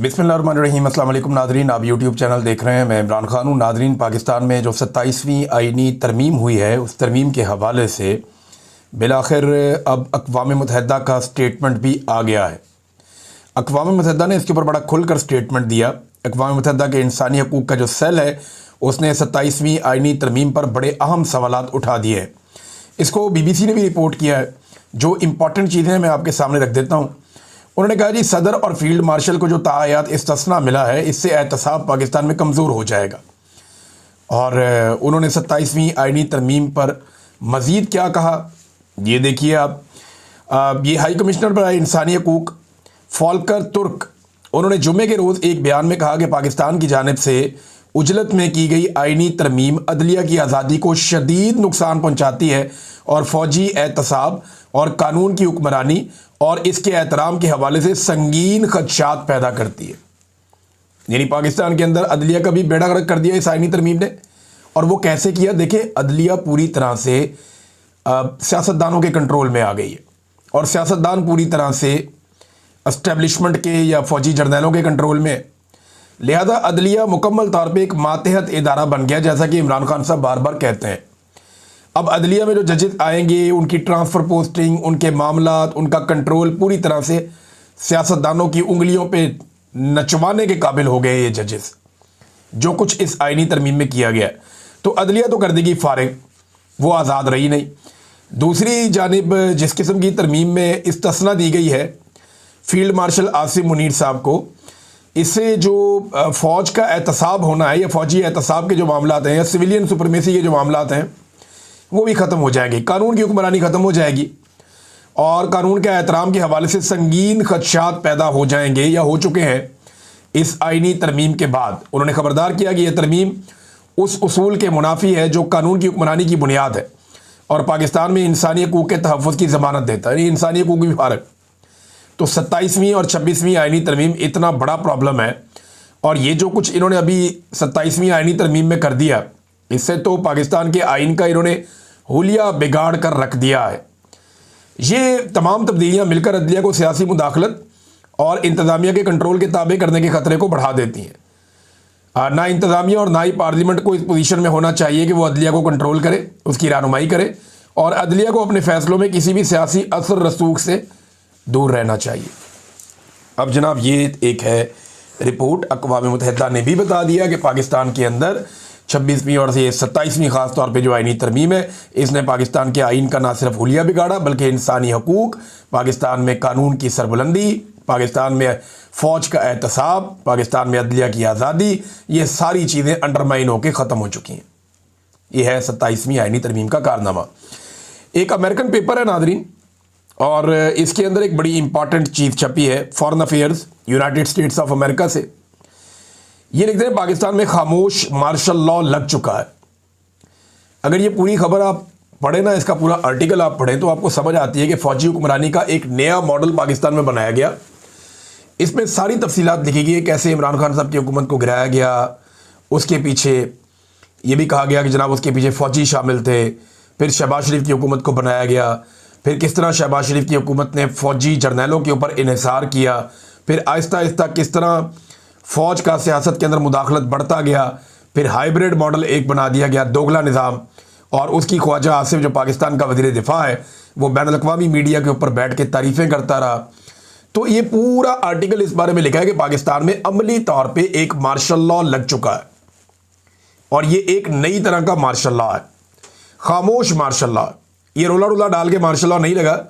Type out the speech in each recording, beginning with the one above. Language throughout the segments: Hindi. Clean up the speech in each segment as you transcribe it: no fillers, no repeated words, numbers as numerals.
बिस्मिल्लाहिर्रहमानिर्रहीम। अस्सलाम वालेकुम नादरीन, आप यूट्यूब चैनल देख रहे हैं। मैं इमरान खान हूँ। नादरीन, पाकिस्तान में जो 27वीं आइनी तरमीम हुई है, उस तरमीम के हवाले से बिलाखिर अब अक़वाम मुत्तहिदा का स्टेटमेंट भी आ गया है। अक़वाम मुत्तहिदा ने इसके ऊपर बड़ा खुलकर स्टेटमेंट दिया। अक़वाम मुत्तहिदा के इंसानी हकूक़ का जो सेल है, उसने 27वीं आइनी तरमीम पर बड़े अहम सवालात उठा दिए हैं। इसको BBC ने भी रिपोर्ट किया है। जो इम्पॉर्टेंट चीज़ें मैं आपके सामने रख देता हूँ। उन्होंने कहा जी, सदर और फील्ड मार्शल को जो तायात इस्तिस्ना मिला है, इससे एहतसाब पाकिस्तान में कमज़ोर हो जाएगा। और उन्होंने 27वीं आइनी तरमीम पर मज़ीद क्या कहा, ये देखिए आप। ये हाई कमिश्नर बराए इंसानी हकूक़ फॉल्कर तुर्क, उन्होंने जुमे के रोज़ एक बयान में कहा कि पाकिस्तान की जानिब से उजलत में की गई आइनी तरमीम अदलिया की आज़ादी को शदीद नुकसान पहुँचाती है और फ़ौजी एहतसाब और कानून की हुक्मरानी और इसके एहतराम के हवाले से संगीन खदशात पैदा करती है। यानी पाकिस्तान के अंदर अदलिया का भी बेड़ा गर्क कर दिया इस आइनी तरमीम ने। और वो कैसे किया, देखें, अदलिया पूरी तरह से सियासतदानों के कंट्रोल में आ गई है और सियासतदान पूरी तरह से एस्टेब्लिशमेंट के या फौजी जर्नैलों के कंट्रोल में। लिहाजा अदलिया मुकम्मल तौर पर एक मातहत इदारा बन गया, जैसा कि इमरान खान साहब बार बार कहते हैं। अब अदलिया में जो जजेस आएंगे, उनकी ट्रांसफ़र पोस्टिंग, उनके मामलात, उनका कंट्रोल पूरी तरह से सियासतदानों की उंगलियों पे नचवाने के काबिल हो गए ये जजेस, जो कुछ इस आइनी तरमीम में किया गया। तो अदलिया तो कर देगी फारिग, वो आज़ाद रही नहीं। दूसरी जानिब जिस किस्म की तरमीम में इस्तिस्ना दी गई है फील्ड मार्शल आसिम मुनीर साहब को, इससे जो फ़ौज का एहतसाब होना है या फ़ौजी एहतसाब के जो मामलात हैं या सिविलियन सुपरमेसी के जो मामलात हैं, वो भी ख़त्म हो जाएंगे। कानून की हुक्मरानी ख़त्म हो जाएगी और कानून के एहतराम के हवाले से संगीन खदशात पैदा हो जाएंगे या हो चुके हैं इस आइनी तरमीम के बाद। उन्होंने ख़बरदार किया कि यह तरमीम उस उसूल के मुनाफी है जो कानून की हुक्मरानी की बुनियाद है और पाकिस्तान में इंसानी हकूक़ के तहफ़्फ़ुज़ की ज़मानत देता है, इंसानी हकूक़ की फारग। तो 27वीं और 26वीं आइनी तरमीम इतना बड़ा प्रॉब्लम है और ये जो कुछ इन्होंने अभी 27वीं आइनी तरमीम में कर दिया, इससे तो पाकिस्तान के आइन का इन्होंने हुलिया बिगाड़ कर रख दिया है। ये तमाम तब्दीलियाँ मिलकर अदलिया को सियासी मुदाखलत और इंतज़ामिया के कंट्रोल के ताबे करने के ख़तरे को बढ़ा देती हैं। ना इंतज़ामिया और ना ही पार्लियामेंट को इस पोजीशन में होना चाहिए कि वो अदलिया को कंट्रोल करे, उसकी रहनुमाई करे और अदलिया को अपने फ़ैसलों में किसी भी सियासी असर रसूख से दूर रहना चाहिए। अब जनाब, ये एक है रिपोर्ट, अक़वाम मुत्तहिदा ने भी बता दिया कि पाकिस्तान के अंदर 26वीं और 27वीं ख़ास तौर पे जो आइनी तरमीम है, इसने पाकिस्तान के आइन का ना सिर्फ हुलिया बिगाड़ा बल्कि इंसानी हकूक़, पाकिस्तान में कानून की सरबुलंदी, पाकिस्तान में फ़ौज का एहतसाब, पाकिस्तान में अदलिया की आज़ादी, ये सारी चीज़ें अंडरमाइन होकर ख़त्म हो चुकी हैं। ये है 27वीं आइनी तरमीम का कारनामा। एक अमेरिकन पेपर है नादरीन, और इसके अंदर एक बड़ी इंपॉर्टेंट चीज़ छपी है foreign affairs United states of America से। ये लिखते हैं, पाकिस्तान में खामोश मार्शल लॉ लग चुका है। अगर ये पूरी खबर आप पढ़ें ना, इसका पूरा आर्टिकल आप पढ़ें, तो आपको समझ आती है कि फ़ौजी हुक्मरानी का एक नया मॉडल पाकिस्तान में बनाया गया। इसमें सारी तफसीलात लिखी गई है, कैसे इमरान खान साहब की हुकूमत को गिराया गया। उसके पीछे ये भी कहा गया कि जनाब उसके पीछे फ़ौजी शामिल थे। फिर शहबाज शरीफ की हुकूमत को बनाया गया। फिर किस तरह शहबाज शरीफ की हुकूमत ने फ़ौजी जर्नैलों के ऊपर इन्हिसार किया। फिर आहिस्ता आहिस्ता किस तरह फ़ौज का सियासत के अंदर मुदाखलत बढ़ता गया। फिर हाइब्रिड मॉडल एक बना दिया गया, दोगला निज़ाम। और उसकी ख्वाजा आसिफ जो पाकिस्तान का वज़ीर दिफा है, वो बैनुल अक़वामी मीडिया के ऊपर बैठ के तारीफ़ें करता रहा। तो ये पूरा आर्टिकल इस बारे में लिखा है कि पाकिस्तान में अमली तौर पर एक मार्शल लॉ लग चुका है और ये एक नई तरह का मार्शल लॉ है, खामोश मार्शल लॉ। ये रोला डाल के मार्शल लॉ नहीं लगा।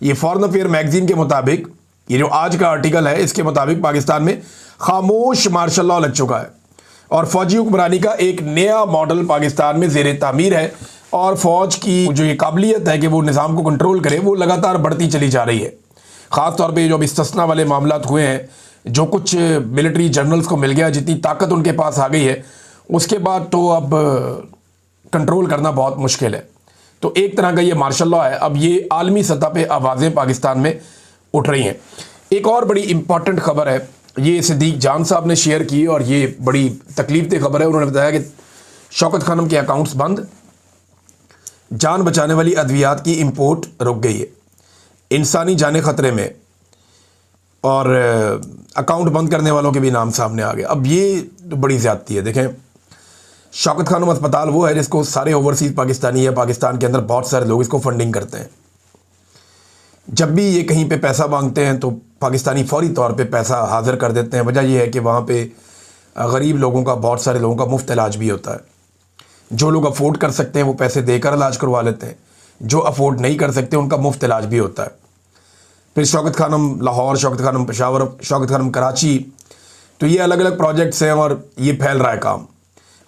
ये फॉरेन अफेयर मैगजीन के मुताबिक, ये जो आज का आर्टिकल है, इसके मुताबिक पाकिस्तान में खामोश मार्शल लॉ लग चुका है और फ़ौजी हुक्मरानी का एक नया मॉडल पाकिस्तान में ज़ेर तामीर है। और फ़ौज की जो ये काबिलियत है कि वो निज़ाम को कंट्रोल करे, वो लगातार बढ़ती चली जा रही है। ख़ास तौर पे जो अब इस्तिस्ना वाले मामलात हुए हैं, जो कुछ मिलिट्री जनरल्स को मिल गया, जितनी ताकत उनके पास आ गई है, उसके बाद तो अब कंट्रोल करना बहुत मुश्किल है। तो एक तरह का ये मार्शल लॉ है। अब ये आलमी सतह पे आवाज़ें पाकिस्तान में उठ रही हैं। एक और बड़ी इंपॉर्टेंट खबर है, ये सिद्दीक जान साहब ने शेयर की और ये बड़ी तकलीफ खबर है। उन्होंने बताया कि शौकत खानम के अकाउंट्स बंद, जान बचाने वाली अद्वियात की इंपोर्ट रुक गई है, इंसानी जाने खतरे में। और अकाउंट बंद करने वालों के भी नाम सामने आ गए। अब ये तो बड़ी ज़्यादती है। देखें, शौकत खानम अस्पताल वो है जिसको सारे ओवरसीज़ पाकिस्तानी या पाकिस्तान के अंदर बहुत सारे लोग इसको फंडिंग करते हैं। जब भी ये कहीं पे पैसा मांगते हैं तो पाकिस्तानी फौरी तौर पे पैसा हाजिर कर देते हैं। वजह यह है कि वहाँ पे गरीब लोगों का, बहुत सारे लोगों का मुफ्त इलाज भी होता है। जो लोग अफोर्ड कर सकते हैं वो पैसे देकर इलाज करवा लेते हैं, जो अफोर्ड नहीं कर सकते उनका मुफ्त इलाज भी होता है। फिर शौकत खानम लाहौर, शौकत खानम पेशावर, शौकत खानम कराची, तो ये अलग अलग प्रोजेक्ट्स हैं और ये फैल रहा है काम,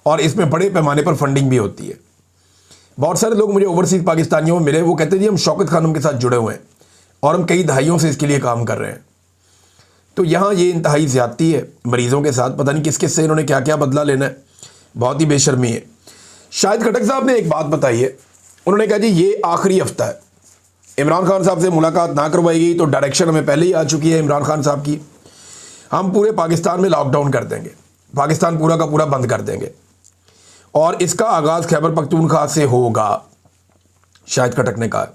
और इसमें बड़े पैमाने पर फंडिंग भी होती है। बहुत सारे लोग मुझे ओवरसीज़ पाकिस्तानियों में मिले, वो कहते हैं जी हम शौकत खानम के साथ जुड़े हुए हैं और हम कई दहाइयों से इसके लिए काम कर रहे हैं। तो यहाँ ये इंतहाई ज़्यादती है मरीज़ों के साथ। पता नहीं किस किस से इन्होंने क्या क्या बदला लेना है, बहुत ही बेशर्मी है। शाहिद खटक साहब ने एक बात बताई है, उन्होंने कहा जी ये आखिरी हफ्ता है, इमरान खान साहब से मुलाकात ना करवाई गई तो डायरेक्शन हमें पहले ही आ चुकी है इमरान खान साहब की, हम पूरे पाकिस्तान में लॉकडाउन कर देंगे, पाकिस्तान पूरा का पूरा बंद कर देंगे और इसका आगाज़ खैबर पख्तूनख्वा से होगा। शाहिद खटक ने कहा।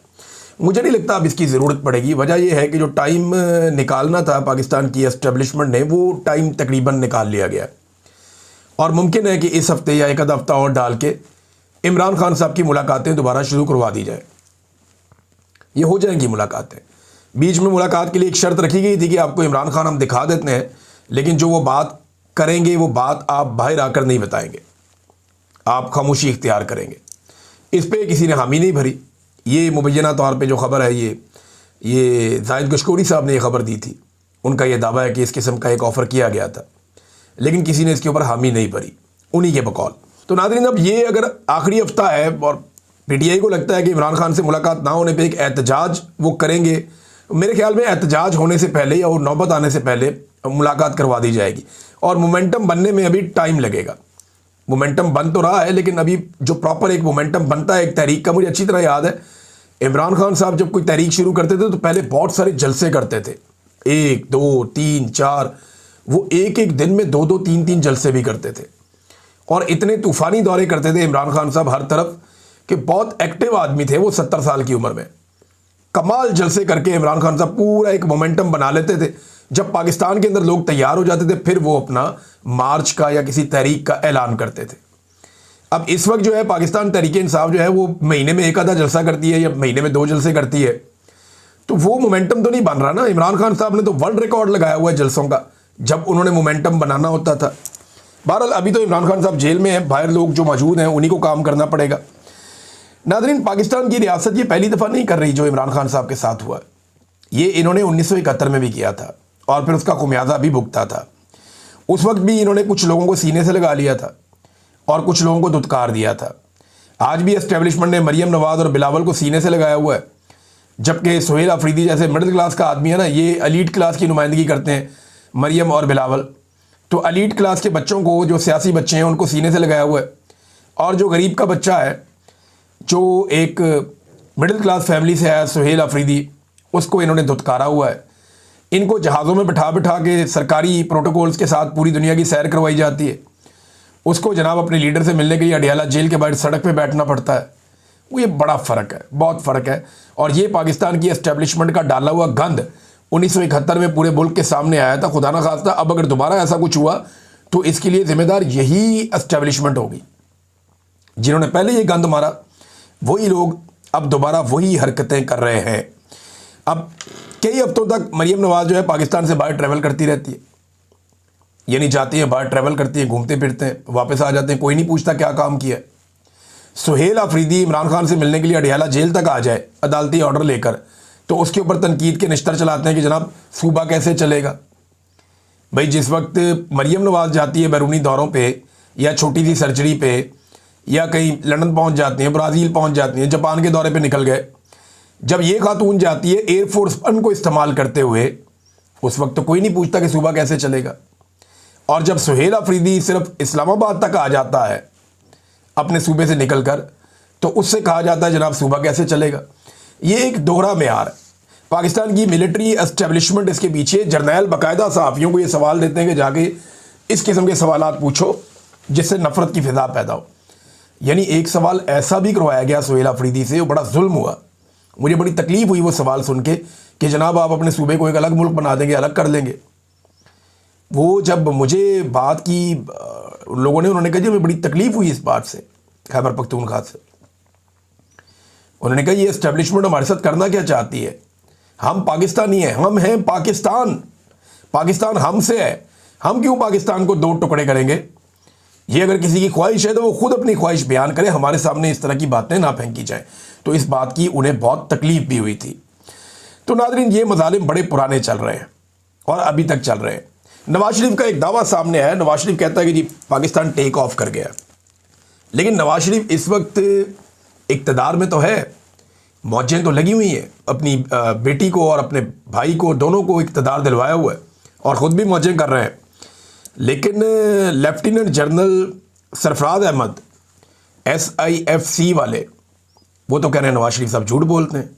मुझे नहीं लगता अब इसकी ज़रूरत पड़ेगी। वजह यह है कि जो टाइम निकालना था पाकिस्तान की एस्टेब्लिशमेंट ने, वो टाइम तकरीबन निकाल लिया गया और मुमकिन है कि इस हफ्ते या एक आधा हफ्ता और डाल के इमरान खान साहब की मुलाकातें दोबारा शुरू करवा दी जाए। ये हो जाएंगी मुलाकातें। बीच में मुलाकात के लिए एक शर्त रखी गई थी कि आपको इमरान खान हम दिखा देते हैं, लेकिन जो वो बात करेंगे वो बात आप बाहर आकर नहीं बताएंगे, आप खामोशी इख्तियार करेंगे। इस पर किसी ने हामी नहीं भरी। ये मुबैना तौर पे जो ख़बर है, ये जाहिद गशकोरी साहब ने ये ख़बर दी थी, उनका ये दावा है कि इस किस्म का एक ऑफ़र किया गया था, लेकिन किसी ने इसके ऊपर हामी नहीं भरी, उन्हीं के बकौल। तो नाज़रीन, अब ये अगर आखिरी हफ्ता है और पीटीआई को लगता है कि इमरान खान से मुलाकात ना होने पे एक एहतजाज वो करेंगे, मेरे ख्याल में एहतजाज होने से पहले या नौबत आने से पहले मुलाकात करवा दी जाएगी और मोमेंटम बनने में अभी टाइम लगेगा। मोमेंटम बन तो रहा है, लेकिन अभी जो प्रॉपर एक मोमेंटम बनता है एक तहरीक का, मुझे अच्छी तरह याद है इमरान खान साहब जब कोई तहरीक शुरू करते थे तो पहले बहुत सारे जलसे करते थे, 1 2 3 4, वो एक एक दिन में 2 2 3 3 जलसे भी करते थे और इतने तूफ़ानी दौरे करते थे इमरान खान साहब हर तरफ कि बहुत एक्टिव आदमी थे वो। 70 साल की उम्र में कमाल जलसे करके इमरान खान साहब पूरा एक मोमेंटम बना लेते थे। जब पाकिस्तान के अंदर लोग तैयार हो जाते थे फिर वो अपना मार्च का या किसी तहरीक का ऐलान करते थे। अब इस वक्त जो है पाकिस्तान तहरीक इंसाफ जो है वो महीने में एक आधा जलसा करती है या महीने में 2 जलसे करती है, तो वो मोमेंटम तो नहीं बन रहा ना। इमरान खान साहब ने तो वर्ल्ड रिकॉर्ड लगाया हुआ है जलसों का जब उन्होंने मोमेंटम बनाना होता था। बहरहाल अभी तो इमरान खान साहब जेल में हैं, बाहर लोग जो मौजूद हैं उन्हीं को काम करना पड़ेगा। नाज़रीन, पाकिस्तान की रियासत ये पहली दफ़ा नहीं कर रही जो इमरान खान साहब के साथ हुआ। ये इन्होंने 1971 में भी किया था और फिर उसका खुमियाजा भी भुगता था। उस वक्त भी इन्होंने कुछ लोगों को सीने से लगा लिया था और कुछ लोगों को धुतकार दिया था। आज भी एस्टेब्लिशमेंट ने मरियम नवाज और बिलावल को सीने से लगाया हुआ है, जबकि सुहेल अफरीदी जैसे मिडिल क्लास का आदमी है ना, ये एलीट क्लास की नुमाइंदगी करते हैं मरियम और बिलावल। तो एलीट क्लास के बच्चों को, जो सियासी बच्चे हैं, उनको सीने से लगाया हुआ है और जो गरीब का बच्चा है, जो एक मिडिल क्लास फैमिली से आया सुहेल अफरीदी, उसको इन्होंने धुतकारा हुआ है। इनको जहाज़ों में बिठा बिठा के सरकारी प्रोटोकॉल्स के साथ पूरी दुनिया की सैर करवाई जाती है। उसको जनाब अपने लीडर से मिलने के लिए अडियाला जेल के बाहर सड़क पे बैठना पड़ता है। वो ये बड़ा फ़र्क है, बहुत फ़र्क है। और ये पाकिस्तान की एस्टेब्लिशमेंट का डाला हुआ गंद 1971 में पूरे मुल्क के सामने आया था। खुदा ना खास्ता अब अगर दोबारा ऐसा कुछ हुआ तो इसके लिए ज़िम्मेदार यही एस्टेब्लिशमेंट होगी। जिन्होंने पहले ये गंद मारा वही लोग अब दोबारा वही हरकतें कर रहे हैं। अब कई हफ्तों तक मरियम नवाज जो है पाकिस्तान से बाहर ट्रैवल करती रहती है, यानी जाती है बाहर, ट्रैवल करती है, घूमते फिरते हैं, वापस आ जाते हैं, कोई नहीं पूछता क्या काम किया। सुहेल अफरीदी इमरान खान से मिलने के लिए अडियाला जेल तक आ जाए अदालती ऑर्डर लेकर, तो उसके ऊपर तनकीद के निश्तर चलाते हैं कि जनाब सूबा कैसे चलेगा। भाई जिस वक्त मरियम नवाज जाती है बैरूनी दौरों पे या छोटी सी सर्जरी पे या कहीं लंदन पहुंच जाती हैं, ब्राज़ील पहुंच जाती हैं, जापान के दौरे पे निकल गए, जब ये खातून जाती है एयरफोर्स वन को इस्तेमाल करते हुए, उस वक्त तो कोई नहीं पूछता कि सूबा कैसे चलेगा। और जब सुहेल अफरीदी सिर्फ इस्लामाबाद तक आ जाता है अपने सूबे से निकलकर, तो उससे कहा जाता है जनाब सूबा कैसे चलेगा। ये एक दोहरा मेयार है। पाकिस्तान की मिलिट्री एस्टेब्लिशमेंट इसके पीछे जर्नैल बाकायदा सहाफ़ियों को ये सवाल देते हैं कि जाके इस किस्म के सवालात पूछो जिससे नफ़रत की फ़िज़ा पैदा हो। यानी एक सवाल ऐसा भी करवाया गया सुहेल अफरीदी से, वो बड़ा जुल्म हुआ। मुझे बड़ी तकलीफ़ हुई वो सवाल सुन के कि जनाब आप अपने सूबे को एक अलग मुल्क बना देंगे, अलग कर लेंगे। वो जब मुझे बात की उन लोगों ने, उन्होंने कहा जी हमें बड़ी तकलीफ़ हुई इस बात से, खैबर पख्तूनख्वा से। उन्होंने कहा ये इस्टेब्लिशमेंट हमारे साथ करना क्या चाहती है, हम पाकिस्तानी हैं, हम हैं पाकिस्तान, पाकिस्तान हमसे है, हम क्यों पाकिस्तान को दो टुकड़े करेंगे। ये अगर किसी की ख्वाहिश है तो वो खुद अपनी ख्वाहिश बयान करे, हमारे सामने इस तरह की बातें ना फेंकी जाएं। तो इस बात की उन्हें बहुत तकलीफ भी हुई थी। तो नाज़रीन, ये मज़ालिम बड़े पुराने चल रहे हैं और अभी तक चल रहे हैं। नवाज शरीफ का एक दावा सामने आया। नवाज शरीफ कहता है कि जी पाकिस्तान टेक ऑफ कर गया, लेकिन नवाज शरीफ इस वक्त इक़्तिदार में तो है, मौजें तो लगी हुई हैं, अपनी बेटी को और अपने भाई को, दोनों को इक़्तिदार दिलवाया हुआ है और ख़ुद भी मौजें कर रहे हैं। लेकिन lieutenant general Sarfaraz Ahmed SIFC वाले, वो तो कह रहे हैं नवाज शरीफ साहब झूठ बोलते हैं।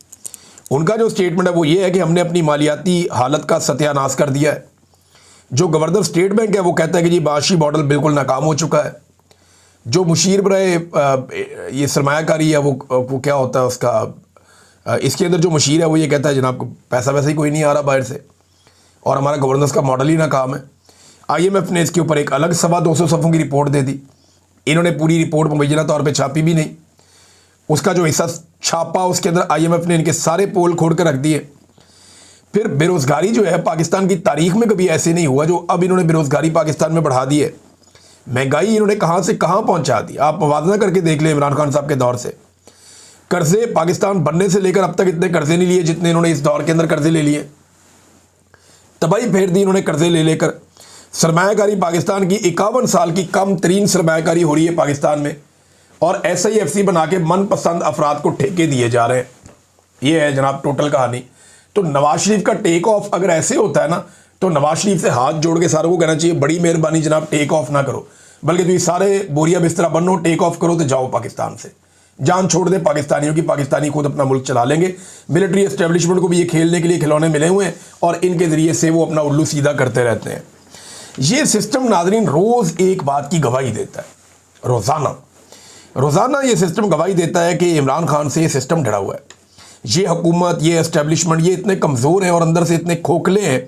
उनका जो स्टेटमेंट है वो ये है कि हमने अपनी मालियाती हालत का सत्यानाश कर दिया है। जो गवर्नर स्टेट बैंक है वो कहता है कि जी माशी मॉडल बिल्कुल नाकाम हो चुका है। जो मुशीर बराए ये सरमायाकारी है वो क्या होता है उसका, इसके अंदर जो मुशीर है वो ये कहता है जनाब को पैसा वैसे ही कोई नहीं आ रहा बाहर से और हमारा गवर्नेंस का मॉडल ही नाकाम है। IMF ने इसके ऊपर एक अलग 225 सफ़ों की रिपोर्ट दे दी। इन्होंने पूरी रिपोर्ट मुबैना तौर पे छापी भी नहीं। उसका जो हिस्सा छापा उसके अंदर IMF ने इनके सारे पोल खोल कर रख दिए। फिर बेरोज़गारी जो है पाकिस्तान की तारीख में कभी ऐसे नहीं हुआ जो अब इन्होंने बेरोज़गारी पाकिस्तान में बढ़ा दी है। महंगाई इन्होंने कहाँ से कहाँ पहुँचा दी, आप मुवाजना करके देख लें इमरान खान साहब के दौर से। कर्जे पाकिस्तान बनने से लेकर अब तक इतने कर्जे नहीं लिए जितने इन्होंने इस दौर के अंदर कर्जे ले लिए। तबाही फेर दी इन्होंने कर्जे ले लेकर। सरमायाकारी पाकिस्तान की 51 साल की कम तरीन सरमायाकारी हो रही है पाकिस्तान में और SIFC बना के मनपसंद अफराद को ठेके दिए जा रहे हैं। ये है जनाब टोटल कहानी। तो नवाज शरीफ का टेक ऑफ अगर ऐसे होता है ना तो नवाज शरीफ से हाथ जोड़ के सारों को कहना चाहिए बड़ी मेहरबानी जनाब टेक ऑफ ना करो, बल्कि तुम सारे बोरिया बिस्तरा बनो, टेक ऑफ करो तो जाओ पाकिस्तान से, जान छोड़ दे पाकिस्तानियों की, पाकिस्तानी खुद अपना मुल्क चला लेंगे। मिलिट्री एस्टेब्लिशमेंट को भी ये खेलने के लिए खिलौने मिले हुए हैं और इनके ज़रिए से वो अपना उल्लू सीधा करते रहते हैं। ये सिस्टम नाज़रीन रोज़ एक बात की गवाही देता है, रोज़ाना ये सिस्टम गवाही देता है कि इमरान खान से ये सिस्टम डरा हुआ है। ये हुकूमत, ये एस्टेब्लिशमेंट, ये इतने कमज़ोर हैं और अंदर से इतने खोखले हैं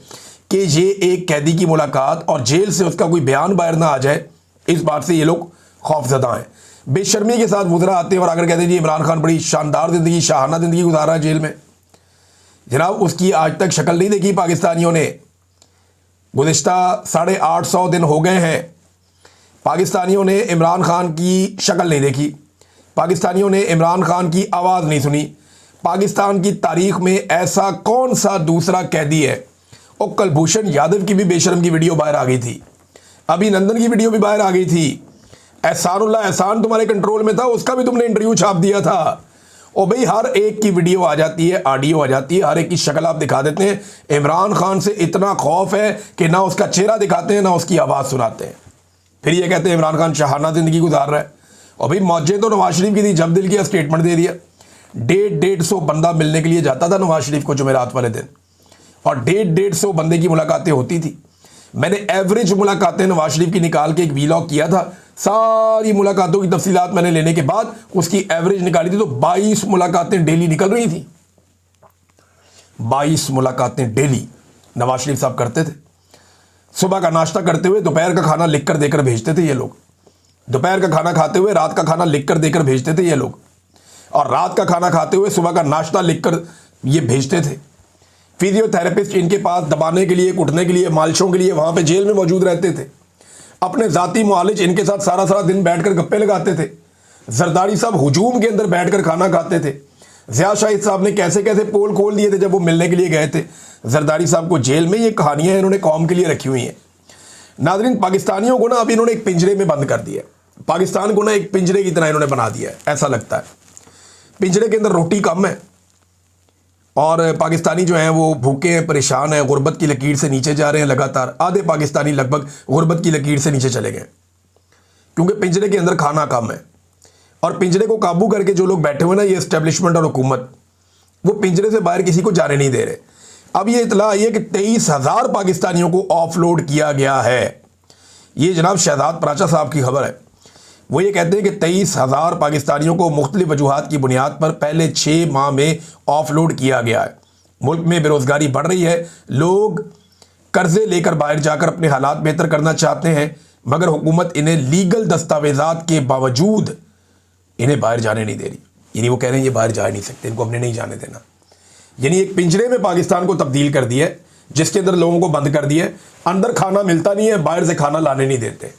कि ये एक कैदी की मुलाकात और जेल से उसका कोई बयान बाहर ना आ जाए, इस बात से ये लोग खौफजदा हैं। बेशर्मी के साथ वज़रा आते हैं और अगर कहते हैं जी इमरान खान बड़ी शानदार ज़िंदगी, शाहाना ज़िंदगी गुजारा है जेल में। जनाब उसकी आज तक शक्ल नहीं देखी पाकिस्तानियों ने। गुज़िश्ता 850 दिन हो गए हैं, पाकिस्तानियों ने इमरान खान की शक्ल नहीं देखी, पाकिस्तानियों ने इमरान खान की आवाज़ नहीं सुनी। पाकिस्तान की तारीख में ऐसा कौन सा दूसरा कैदी है, और कुलभूषण यादव की भी बेशर्म की वीडियो बाहर आ गई थी, अभिनंदन की वीडियो भी बाहर आ गई थी, एहसानुल्लाह एहसान तुम्हारे कंट्रोल में था, उसका भी तुमने इंटरव्यू छाप दिया था। और भाई हर एक की वीडियो आ जाती है, ऑडियो आ जाती है, हर एक की शक्ल आप दिखा देते हैं। इमरान खान से इतना खौफ है कि ना उसका चेहरा दिखाते हैं ना उसकी आवाज़ सुनाते हैं। फिर ये कहते हैं इमरान खान शाहाना ज़िंदगी गुजार रहा है। और भाई मौजें तो नवाज शरीफ की थी, जब दिल किया स्टेटमेंट दे दिया। 150 बंदा मिलने के लिए जाता था नवाज शरीफ को जुमेरात वाले दिन, और 150 बंदे की मुलाकातें होती थी। मैंने एवरेज मुलाकातें नवाज शरीफ की निकाल के एक वीलॉग किया था, सारी मुलाकातों की तफसीलात मैंने लेने के बाद उसकी एवरेज निकाली थी, तो 22 मुलाकातें डेली निकल रही थी। 22 मुलाकातें डेली नवाज शरीफ साहब करते थे। सुबह का नाश्ता करते हुए दोपहर का खाना लिख कर देकर भेजते थे ये लोग, दोपहर का खाना खाते हुए रात का खाना लिख कर देकर भेजते थे ये लोग, और रात का खाना खाते हुए सुबह का नाश्ता लिख कर ये भेजते थे। फिजियोथेरेपिस्ट इनके पास दबाने के लिए, उठने के लिए, मालिशों के लिए वहाँ पे जेल में मौजूद रहते थे। अपने ज़ाती मुआलिज इनके साथ सारा सारा दिन बैठकर गप्पे लगाते थे। जरदारी साहब हुजूम के अंदर बैठकर खाना खाते थे। ज़िया शाहिद साहब ने कैसे कैसे पोल खोल दिए थे जब वो मिलने के लिए गए थे जरदारी साहब को जेल में। ये कहानियाँ इन्होंने कौम के लिए रखी हुई हैं। नाज़रीन पाकिस्तानियों को ना अब इन्होंने एक पिंजरे में बंद कर दिया है, पाकिस्तान को ना एक पिंजरे की तरह इन्होंने बना दिया है। ऐसा लगता है पिंजरे के अंदर रोटी कम है और पाकिस्तानी जो हैं वो भूखे हैं, परेशान हैं, गुर्बत की लकीर से नीचे जा रहे हैं। लगातार आधे पाकिस्तानी लगभग गुर्बत की लकीर से नीचे चले गए क्योंकि पिंजरे के अंदर खाना कम है। और पिंजरे को काबू करके जो लोग बैठे हुए ना, ये एस्टेब्लिशमेंट और हुकूमत, वो पिंजरे से बाहर किसी को जाने नहीं दे रहे। अब ये इतला आई है कि 23,000 पाकिस्तानियों को ऑफलोड किया गया है। ये जनाब शहजाद पराचा साहब की खबर है। वो ये कहते हैं कि 23,000 पाकिस्तानियों को मुख्तलिफ वजूहात की बुनियाद पर पहले 6 माह में ऑफलोड किया गया है। मुल्क में बेरोजगारी बढ़ रही है, लोग कर्जे लेकर बाहर जाकर अपने हालात बेहतर करना चाहते हैं, मगर हुकूमत इन्हें लीगल दस्तावेजात के बावजूद इन्हें बाहर जाने नहीं दे रही। यानी वो कह रहे हैं ये बाहर जा नहीं सकते, इनको हमने नहीं जाने देना। यानी एक पिंजरे में पाकिस्तान को तब्दील कर दिया है, जिसके अंदर लोगों को बंद कर दिया है, अंदर खाना मिलता नहीं है, बाहर से खाना लाने नहीं देते।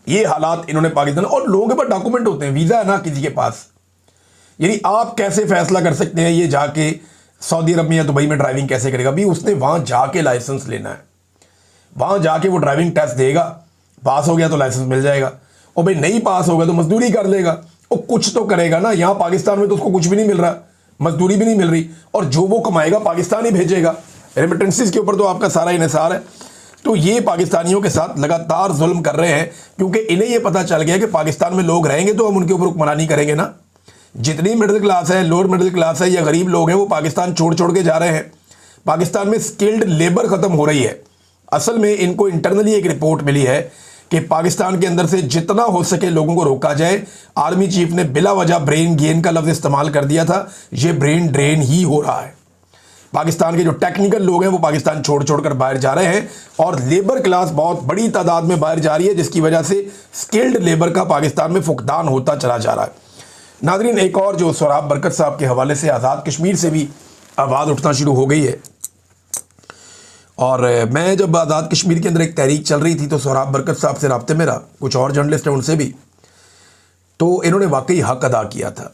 ये हालात इन्होंने पाकिस्तान, और लोगों के पास डॉक्यूमेंट होते हैं, वीज़ा है ना किसी के पास। यानी आप कैसे फैसला कर सकते हैं ये जाके सऊदी अरब में या दुबई में ड्राइविंग कैसे करेगा? भी उसने वहाँ जाके लाइसेंस लेना है, वहाँ जाके वो ड्राइविंग टेस्ट देगा, पास हो गया तो लाइसेंस मिल जाएगा, और भाई नहीं पास होगा तो मजदूरी कर लेगा, वो कुछ तो करेगा ना। यहाँ पाकिस्तान में तो उसको कुछ भी नहीं मिल रहा, मजदूरी भी नहीं मिल रही, और जो वो कमाएगा पाकिस्तान ही भेजेगा। रेमिटेंसेस के ऊपर तो आपका सारा इन्हिसार है। तो ये पाकिस्तानियों के साथ लगातार जुल्म कर रहे हैं, क्योंकि इन्हें ये पता चल गया कि पाकिस्तान में लोग रहेंगे तो हम उनके ऊपर हुक्मरानी करेंगे ना। जितनी मिडिल क्लास है, लोअर मिडिल क्लास है या गरीब लोग हैं, वो पाकिस्तान छोड़ छोड़ के जा रहे हैं। पाकिस्तान में स्किल्ड लेबर खत्म हो रही है। असल में इनको इंटरनली एक रिपोर्ट मिली है कि पाकिस्तान के अंदर से जितना हो सके लोगों को रोका जाए। आर्मी चीफ ने बिला वजह ब्रेन गेन का लफ्ज इस्तेमाल कर दिया था, ये ब्रेन ड्रेन ही हो रहा है। पाकिस्तान के जो टेक्निकल लोग हैं वो पाकिस्तान छोड़ छोड़ कर बाहर जा रहे हैं, और लेबर क्लास बहुत बड़ी तादाद में बाहर जा रही है, जिसकी वजह से स्किल्ड लेबर का पाकिस्तान में फुकदान होता चला जा रहा है। नाज़रीन, एक और जो सोहराब बरकत साहब के हवाले से आज़ाद कश्मीर से भी आवाज़ उठना शुरू हो गई है। और मैं जब आज़ाद कश्मीर के अंदर एक तहरीक चल रही थी तो सोहराब बरकत साहब से रब्ते में रहा, कुछ और जर्नलिस्ट हैं उनसे भी, तो इन्होंने वाकई हक अदा किया था।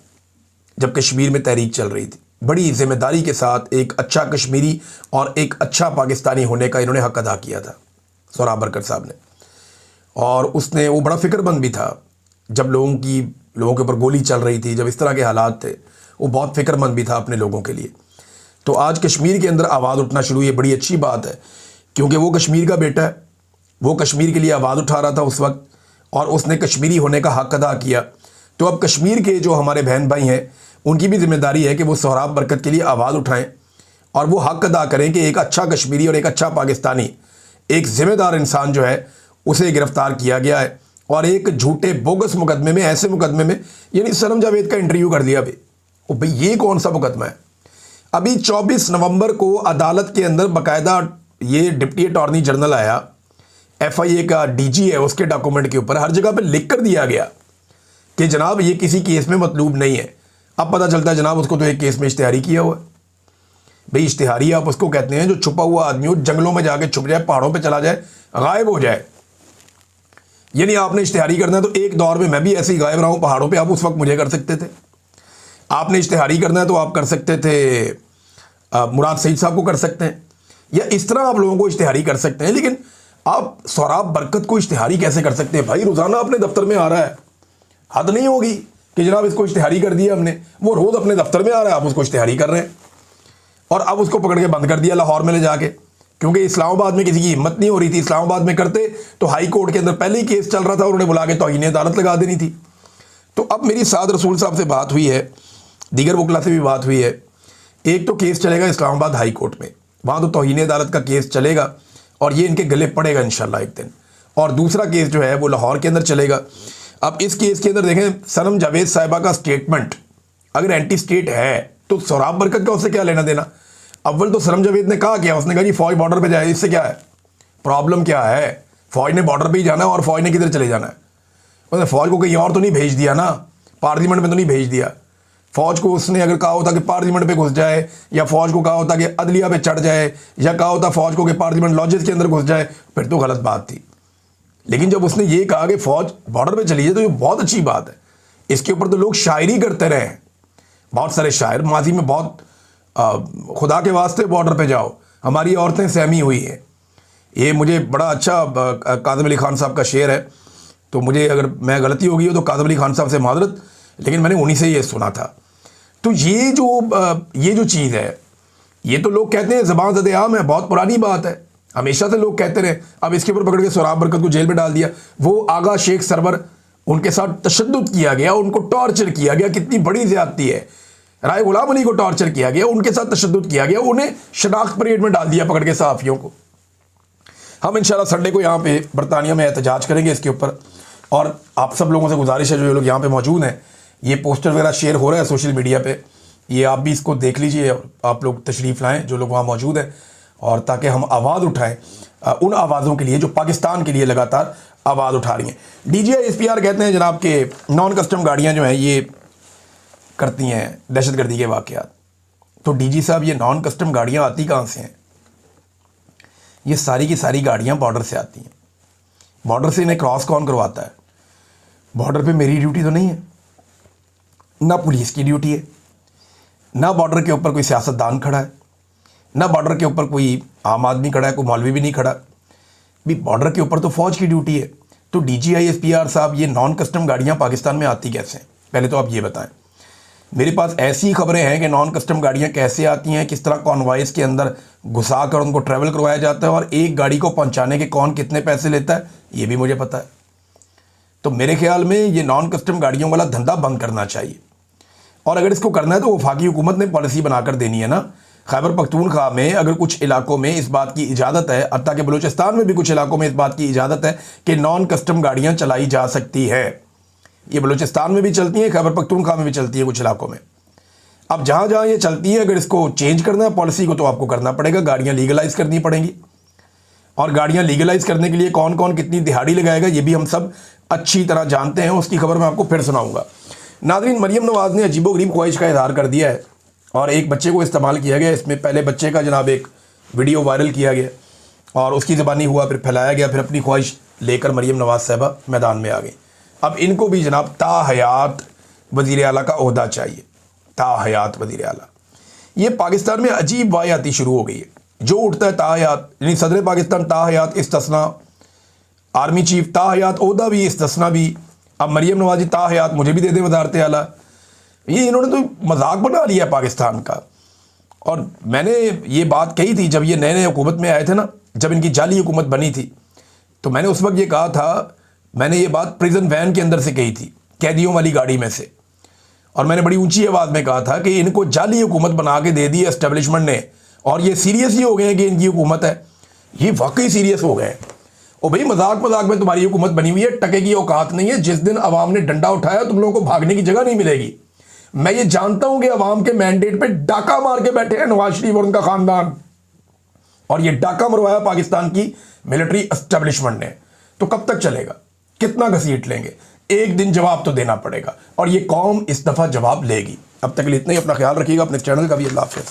जब कश्मीर में तहरीक चल रही थी, बड़ी जिम्मेदारी के साथ एक अच्छा कश्मीरी और एक अच्छा पाकिस्तानी होने का इन्होंने हक अदा किया था सोहराब बरकत साहब ने। और उसने, वो बड़ा फिक्रमंद भी था जब लोगों के ऊपर गोली चल रही थी, जब इस तरह के हालात थे, वो बहुत फिक्रमंद भी था अपने लोगों के लिए। तो आज कश्मीर के अंदर आवाज़ उठना शुरू हुई, बड़ी अच्छी बात है, क्योंकि वो कश्मीर का बेटा है, वो कश्मीर के लिए आवाज़ उठा रहा था उस वक्त, और उसने कश्मीरी होने का हक अदा किया। तो अब कश्मीर के जो हमारे बहन भाई हैं, उनकी भी जिम्मेदारी है कि वो सोहराब बरकत के लिए आवाज़ उठाएं और वो हक अदा करें कि एक अच्छा कश्मीरी और एक अच्छा पाकिस्तानी, एक ज़िम्मेदार इंसान जो है उसे गिरफ़्तार किया गया है। और एक झूठे बोगस मुकदमे में, ऐसे मुकदमे में, यानी सनम जावेद का इंटरव्यू कर लिया भाई ये कौन सा मुकदमा है? अभी 24 नवंबर को अदालत के अंदर बाकायदा ये डिप्टी अटॉर्नी जनरल आया, FIA का DG है, उसके डॉक्यूमेंट के ऊपर हर जगह पे लिख कर दिया गया कि जनाब ये किसी केस में मतलूब नहीं है। अब पता चलता है जनाब उसको तो एक केस में इश्तिहारी किया हुआ है। भाई इश्तिहारी आप उसको कहते हैं जो छुपा हुआ आदमी हो, जंगलों में जाके छुप जाए, पहाड़ों पे चला जाए, गायब हो जाए। यानी आपने इश्तिहारी करना है तो एक दौर में मैं भी ऐसे ही गायब रहा हूँ पहाड़ों पे, आप उस वक्त मुझे कर सकते थे। आपने इश्तिहारी करना है तो आप कर सकते थे मुराद सईद साहब को कर सकते हैं, या इस तरह आप लोगों को इश्तिहारी कर सकते हैं। लेकिन आप सोहराब बरकत को इश्तिहारी कैसे कर सकते हैं? भाई रोज़ाना अपने दफ्तर में आ रहा है, हद नहीं होगी कि जनाब इसको इश्तिहारी कर दिया हमने। वो रोज़ अपने दफ्तर में आ रहा है, आप उसको इश्तिहारी कर रहे हैं, और अब उसको पकड़ के बंद कर दिया लाहौर में ले जाके, क्योंकि इस्लामाबाद में किसी की हिम्मत नहीं हो रही थी। इस्लामाबाद में करते तो हाई कोर्ट के अंदर पहले ही केस चल रहा था, उन्होंने बुला के तौहीन अदालत लगा देनी थी। तो अब मेरी साद रसूल साहब से बात हुई है, दीगर वकला से भी बात हुई है। एक तो केस चलेगा इस्लामाबाद हाई कोर्ट में, वहाँ तो तौहीन अदालत का केस चलेगा और ये इनके गले पड़ेगा इंशाल्लाह एक दिन। और दूसरा केस जो है वो लाहौर के अंदर चलेगा। अब इस केस के अंदर देखें, सनम जावेद साहिबा का स्टेटमेंट अगर एंटी स्टेट है तो सोहराब बरकत का उससे क्या लेना देना? अव्वल तो सनम जावेद ने कहा क्या, उसने कहा जी फौज बॉर्डर पे जाए, इससे क्या है? प्रॉब्लम क्या है? फौज ने बॉर्डर पे ही जाना है, और फौज ने किधर चले जाना है? उसने फौज को कहीं और तो नहीं भेज दिया ना, पार्लियामेंट में तो नहीं भेज दिया। फौज को उसने अगर कहा होता कि पार्लियामेंट पे घुस जाए, या फौज को कहा होता कि अदलिया पे चढ़ जाए, या कहा होता फौज को कि पार्लियामेंट लॉजेस के अंदर घुस जाए, फिर तो गलत बात थी। लेकिन जब उसने ये कहा कि फौज बॉर्डर पे चली जाए तो ये बहुत अच्छी बात है। इसके ऊपर तो लोग शायरी करते रहे हैं, बहुत सारे शायर माजी में, बहुत खुदा के वास्ते बॉर्डर पे जाओ, हमारी औरतें सहमी हुई हैं। ये मुझे बड़ा अच्छा काज़िम अली खान साहब का शेर है, तो मुझे अगर मैं गलती हो गई हो तो काज़िम अली खान साहब से माजरत, लेकिन मैंने उन्हीं से ये सुना था। तो ये जो चीज़ है, ये तो लोग कहते हैं ज़बान ज़द आम है, बहुत पुरानी बात है, हमेशा से लोग कहते रहे। अब इसके ऊपर पकड़ के सोहराब बरकत को जेल में डाल दिया। वो आगा शेख सरवर, उनके साथ तशद्दुद किया गया, उनको टॉर्चर किया गया, कितनी बड़ी ज़्यादती है। राय गुलाम अली को टॉर्चर किया गया, उनके साथ तशद्दुद किया गया, उन्हें शनाख्त परेड में डाल दिया पकड़ के सहाफ़ियों को। हम इंशाल्लाह संडे को यहाँ पे बरतानिया में एहतजाज करेंगे इसके ऊपर, और आप सब लोगों से गुजारिश है जो लोग यहाँ पे मौजूद हैं, ये पोस्टर वगैरह शेयर हो रहा है सोशल मीडिया पे, ये आप भी इसको देख लीजिए, आप लोग तशरीफ़ लाएं जो लोग वहाँ मौजूद हैं, और ताकि हम आवाज़ उठाएं उन आवाज़ों के लिए जो पाकिस्तान के लिए लगातार आवाज़ उठा रही हैं। DGI SPR कहते हैं जनाब के नॉन कस्टम गाड़ियाँ जो हैं ये करती हैं दहशतगर्दी के वाक़यात। तो DG साहब, ये नॉन कस्टम गाड़ियाँ आती कहाँ से हैं? ये सारी की सारी गाड़ियाँ बॉर्डर से आती हैं। बॉर्डर से इन्हें क्रॉस कौन करवाता है? बॉर्डर पे मेरी ड्यूटी तो नहीं है, ना पुलिस की ड्यूटी है, ना बॉर्डर के ऊपर कोई सियासतदान खड़ा है, ना बॉर्डर के ऊपर कोई आम आदमी खड़ा है, कोई मौलवी भी नहीं खड़ा भी। बॉर्डर के ऊपर तो फ़ौज की ड्यूटी है। तो DGI SPR साहब, ये नॉन कस्टम गाड़ियाँ पाकिस्तान में आती कैसे हैं? पहले तो आप ये बताएं। मेरे पास ऐसी खबरें हैं कि नॉन कस्टम गाड़ियाँ कैसे आती हैं, किस तरह कॉन्वॉयज़ के अंदर घुसा कर उनको ट्रैवल करवाया जाता है, और एक गाड़ी को पहुँचाने के कौन कितने पैसे लेता है, ये भी मुझे पता है। तो मेरे ख्याल में ये नॉन कस्टम गाड़ियों वाला धंधा बंद करना चाहिए, और अगर इसको करना है तो वफाकी हुकूमत ने पॉलिसी बनाकर देनी है ना। खैबर पख्तूनख्वा में अगर कुछ इलाकों में इस बात की इजाज़त है, हत्ता कि बलूचिस्तान में भी कुछ इलाकों में इस बात की इजाज़त है कि नॉन कस्टम गाड़ियाँ चलाई जा सकती है। ये बलूचिस्तान में भी चलती हैं, खैबर पख्तूनख्वा में भी चलती है कुछ इलाकों में। अब जहाँ जहाँ ये चलती है, अगर इसको चेंज करना है पॉलिसी को, तो आपको करना पड़ेगा, गाड़ियाँ लीगलाइज़ करनी पड़ेंगी। और गाड़ियाँ लीगलाइज़ करने के लिए कौन कौन कितनी दिहाड़ी लगाएगा, ये भी हम सब अच्छी तरह जानते हैं। उसकी खबर मैं आपको फिर सुनाऊँगा। नाज़रीन, मरियम नवाज़ ने अजीबोगरीब ख्वाहिश का इज़हार कर दिया है और एक बच्चे को इस्तेमाल किया गया। इसमें पहले बच्चे का जनाब एक वीडियो वायरल किया गया और उसकी ज़बानी हुआ, फिर फैलाया गया, फिर अपनी ख्वाहिश लेकर मरियम नवाज़ साहबा मैदान में आ गई। अब इनको भी जनाब ताहयात वज़ीर आला का ओहदा चाहिए, ताहयात वज़ीर आला। ये पाकिस्तान में अजीब वायाती शुरू हो गई है। जो उठता है ताहयात, यानी सदर पाकिस्तान ताहयात इस्तिस्ना, आर्मी चीफ ताहयात ओहदा भी इस्तिस्ना भी। अब मरियम नवाज़ी ताहयात मुझे भी दे दे वज़ारत आला। ये इन्होंने तो मजाक बना लिया पाकिस्तान का। और मैंने ये बात कही थी जब ये नए नए हुकूमत में आए थे ना, जब इनकी जाली हुकूमत बनी थी, तो मैंने उस वक्त ये कहा था, मैंने ये बात प्रिजन वैन के अंदर से कही थी, कैदियों वाली गाड़ी में से। और मैंने बड़ी ऊंची आवाज़ में कहा था कि इनको जाली हुकूमत बना के दे दी एस्टेब्लिशमेंट ने, और ये सीरियस ही हो गए हैं कि इनकी हुकूमत है। ये वाकई सीरियस हो गए। ओ भाई, मजाक मजाक में तुम्हारी हुकूमत बनी हुई है, टके की औकात नहीं है। जिस दिन अवाम ने डंडा उठाया तुम लोगों को भागने की जगह नहीं मिलेगी। मैं ये जानता हूं कि अवाम के मैंडेट पे डाका मार के बैठे हैं नवाज शरीफ और उनका खानदान, और ये डाका मरवाया पाकिस्तान की मिलिट्री एस्टेब्लिशमेंट ने। तो कब तक चलेगा? कितना घसीट लेंगे? एक दिन जवाब तो देना पड़ेगा, और ये कौम इस दफा जवाब लेगी। अब तक के लिए इतना ही। अपना ख्याल रखिएगा, अपने चैनल का भी। अल्लाह हाफ़िज़।